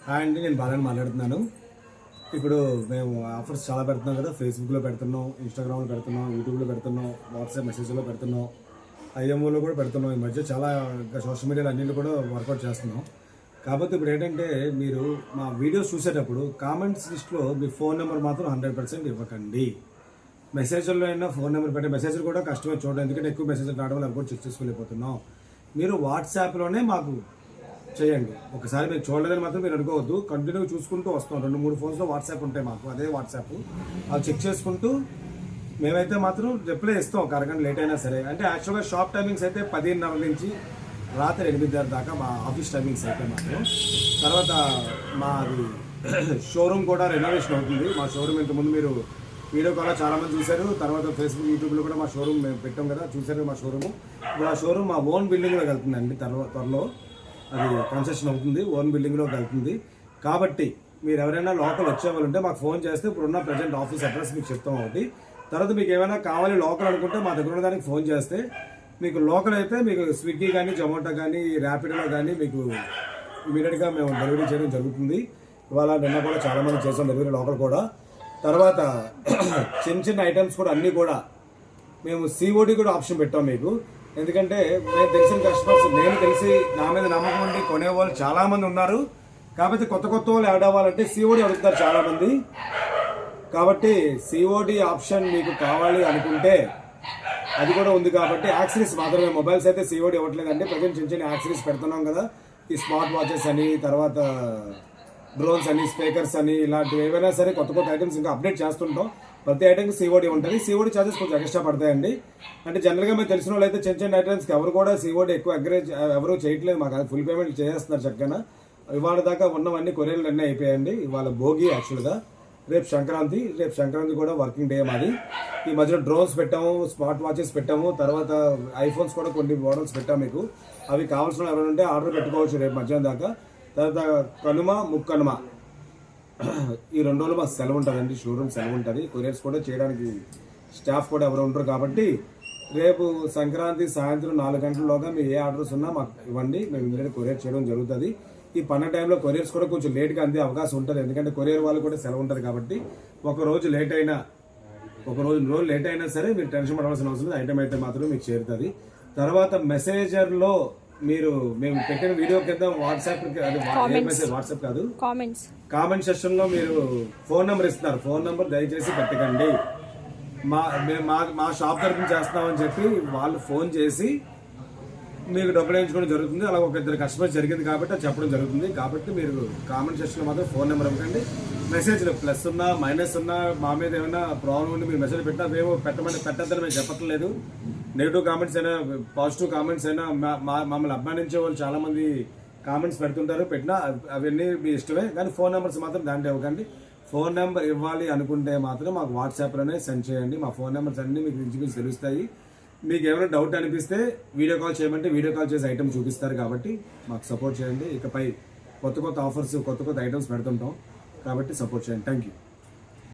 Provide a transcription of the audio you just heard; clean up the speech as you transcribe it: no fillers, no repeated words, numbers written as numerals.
Hi అండి, నేను బాలని మాట్లాడుతున్నాను. ఇప్పుడు మేము ఆఫర్స్ చాలా పెడుతున్నాం కదా. ఫేస్బుక్లో పెడుతున్నాం, ఇన్స్టాగ్రామ్లో పెడుతున్నాం, యూట్యూబ్లో పెడుతున్నాం, వాట్సాప్ మెసేజ్లో పెడుతున్నాం, ఐఎంఓలో కూడా పెడుతున్నాం. ఈ మధ్య చాలా సోషల్ మీడియాలో అన్నింటిలో కూడా వర్కౌట్ చేస్తున్నాం. కాకపోతే ఇప్పుడు ఏంటంటే, మీరు మా వీడియోస్ చూసేటప్పుడు కామెంట్స్ లిస్ట్లో మీ ఫోన్ నెంబర్ మాత్రం 100% ఇవ్వకండి. మెసేజ్లో అయినా ఫోన్ నెంబర్ పెట్టే మెసేజ్లు కూడా కష్టమే చూడండి, ఎందుకంటే ఎక్కువ మెసేజ్లు రావడం వల్ల కూడా చెక్ చేసుకోలేకపోతున్నాం. మీరు వాట్సాప్లోనే మాకు చేయండి. ఒకసారి మీరు చూడలేదని మాత్రం మీరు అనుకోవద్దు. కంటిన్యూగా చూసుకుంటూ వస్తాం. 2-3 ఫోన్స్లో వాట్సాప్ ఉంటాయి మాకు, అదే వాట్సాప్. అవి చెక్ చేసుకుంటూ మేమైతే మాత్రం రిప్లై ఇస్తాం, ఒక అరగంట లేట్ అయినా సరే. అంటే యాక్చువల్గా షాప్ టైమింగ్స్ అయితే 10:30 నుంచి రాత్రి 8:30 దాకా మా ఆఫీస్ టైమింగ్స్ అయితే మాత్రం. తర్వాత మాది షోరూమ్ కూడా రెనోవేషన్ అవుతుంది. మా షోరూమ్ ఇంతకుముందు మీరు వీడియో కాల్లో చాలామంది చూశారు. తర్వాత ఫేస్బుక్, యూట్యూబ్లో కూడా మా షోరూమ్ మేము పెట్టాం కదా, చూశారు మా షోరూమ్. ఇప్పుడు ఆ షోరూమ్ మా ఓన్ బిల్డింగ్లో వెళ్తుందండి. త్వరలో అది కన్స్ట్రక్షన్ అవుతుంది, ఓన్ బిల్డింగ్లోకి వెళ్తుంది. కాబట్టి మీరు ఎవరైనా లోకల్ వచ్చేవాళ్ళు ఉంటే మాకు ఫోన్ చేస్తే ఇప్పుడున్న ప్రజెంట్ ఆఫీస్ అడ్రస్ మీకు చెప్తాం ఒకటి. తర్వాత మీకు ఏమైనా కావాలి లోకల్ అనుకుంటే మా దగ్గర ఉన్న దానికి ఫోన్ చేస్తే మీకు లోకల్ అయితే మీకు స్విగ్గీ కానీ, జొమాటో కానీ, ర్యాపిడోలో కానీ మీకు ఇమీడియట్గా మేము డెలివరీ చేయడం జరుగుతుంది. ఇవాళ నిన్న కూడా చాలామంది చేసాం డెలివరీ లోకల్ కూడా. తర్వాత చిన్న ఐటమ్స్ కూడా అన్నీ కూడా మేము సిఓడి కూడా ఆప్షన్ పెట్టాం మీకు. ఎందుకంటే మేము తెలిసిన కస్టమర్స్, నేను తెలిసి నా మీద నమ్మకం ఉండి కొనేవాళ్ళు చాలామంది ఉన్నారు. కాబట్టి కొత్త వాళ్ళు యాడ్ అవ్వాలంటే సిఓడి అడుగుతారు చాలామంది. కాబట్టి సిఓడి ఆప్షన్ మీకు కావాలి అనుకుంటే అది కూడా ఉంది. కాబట్టి యాక్సెసరీస్ మాత్రమే, మొబైల్స్ అయితే సిఓడి ఇవ్వట్లేదండి. ప్రజెంట్ చిన్న యాక్సెసరీస్ పెడుతున్నాం కదా, ఈ స్మార్ట్ వాచెస్ అని, తర్వాత డ్రోన్స్ అని, స్పీకర్స్ అని, ఇలాంటివి ఏవైనా సరే కొత్త ఐటమ్స్ ఇంకా అప్డేట్ చేస్తుంటాం. ప్రతి ఐటమ్కి సిఓడి ఉంటుంది. సిఓడి ఛార్జెస్ కొంచెం ఎక్స్ట్రా పడతాయండి. అంటే జనరల్గా మేము తెలిసిన వాళ్ళు అయితే చిన్న ఐటమ్స్కి ఎవరు కూడా సిఓడి ఎక్కువ ఎవరు చేయట్లేదు. మాకు ఫుల్ పేమెంట్ చేస్తున్నారు చక్కగా. ఇవాళ దాకా ఉన్నవన్నీ కొరియర్లు అన్నీ అయిపోయాయండి. ఇవాళ భోగి యాక్చువల్గా, రేపు సంక్రాంతి కూడా వర్కింగ్ డే మాది. ఈ మధ్యలో డ్రోన్స్ పెట్టాము, స్మార్ట్ వాచెస్ పెట్టాము, తర్వాత ఐఫోన్స్ కూడా కొన్ని మోడల్స్ పెట్టాము మీకు. అవి కావాల్సిన ఎవరైనా ఉంటే ఆర్డర్ పెట్టుకోవచ్చు రేపు మధ్యాహ్నం దాకా. తర్వాత కనుమ, ముక్కనుమ ఈ 2 రోజులు మాకు సెలవు ఉంటుందండి, షోరూమ్ సెలవు ఉంటుంది. కొరియర్స్ కూడా చేయడానికి స్టాఫ్ కూడా ఎవరు ఉంటారు. కాబట్టి రేపు సంక్రాంతి సాయంత్రం 4 గంటలలోగా మీ ఏ ఆర్డర్స్ ఉన్నా మాకు ఇవ్వండి, మేము ఇమీడియట్ కొరియర్ చేయడం జరుగుతుంది. ఈ పండగ టైంలో కొరియర్స్ కూడా కొంచెం లేట్గా అందే అవకాశం ఉంటుంది, ఎందుకంటే కొరియర్ వాళ్ళు కూడా సెలవు ఉంటుంది. కాబట్టి ఒక రోజు లేట్ అయినా సరే మీరు టెన్షన్ పడవలసిన అవసరం లేదు. ఐటమ్ అయితే మాత్రం మీకు చేరుతుంది. తర్వాత మెసేజర్లో మేము పెట్టిన వీడియో కింద వాట్సాప్ కాదు, కామెంట్ సెక్షన్లో మీరు ఫోన్ నెంబర్ ఇస్తున్నారు. ఫోన్ నెంబర్ దయచేసి పెట్టకండి. మా షాప్ తరఫున చేస్తున్నామని చెప్పి వాళ్ళు ఫోన్ చేసి మీకు డబ్బులు వేయించుకోవడం జరుగుతుంది. అలా ఒక 2 కస్టమర్స్ జరిగింది కాబట్టి అది చెప్పడం జరుగుతుంది. కాబట్టి మీరు కామెంట్ సెక్షన్లో మాత్రం ఫోన్ నెంబర్ ఇవ్వకండి. మెసేజ్లు ప్లస్ ఉన్నా మైనస్ ఉన్నా, మా మీద ఏమైనా ప్రాబ్లం ఉండి మీరు మెసేజ్ పెట్టినా మేము పెట్టద్దని మేము చెప్పట్లేదు. నెగిటివ్ కామెంట్స్ అయినా, పాజిటివ్ కామెంట్స్ అయినా, మమ్మల్ని అభిమానించే వాళ్ళు చాలామంది కామెంట్స్ పెడుతుంటారు. పెట్టినా అవన్నీ మీ ఇష్టమే. కానీ ఫోన్ నెంబర్స్ మాత్రం దాంట్లో ఇవ్వకండి. ఫోన్ నెంబర్ ఇవ్వాలి అనుకుంటే మాత్రం మాకు వాట్సాప్లోనే సెండ్ చేయండి. మా ఫోన్ నెంబర్స్ అన్నీ మీకు ఇంచుమించు తెలుస్తాయి. మీకు ఏమైనా డౌట్ అనిపిస్తే వీడియో కాల్ చేయమంటే వీడియో కాల్ చేసి ఐటమ్ చూపిస్తారు. కాబట్టి మాకు సపోర్ట్ చేయండి. ఇకపై కొత్త ఆఫర్స్, కొత్త ఐటమ్స్ పెడుతుంటాం. కాబట్టి సపోర్ట్ చేయండి. Thank you.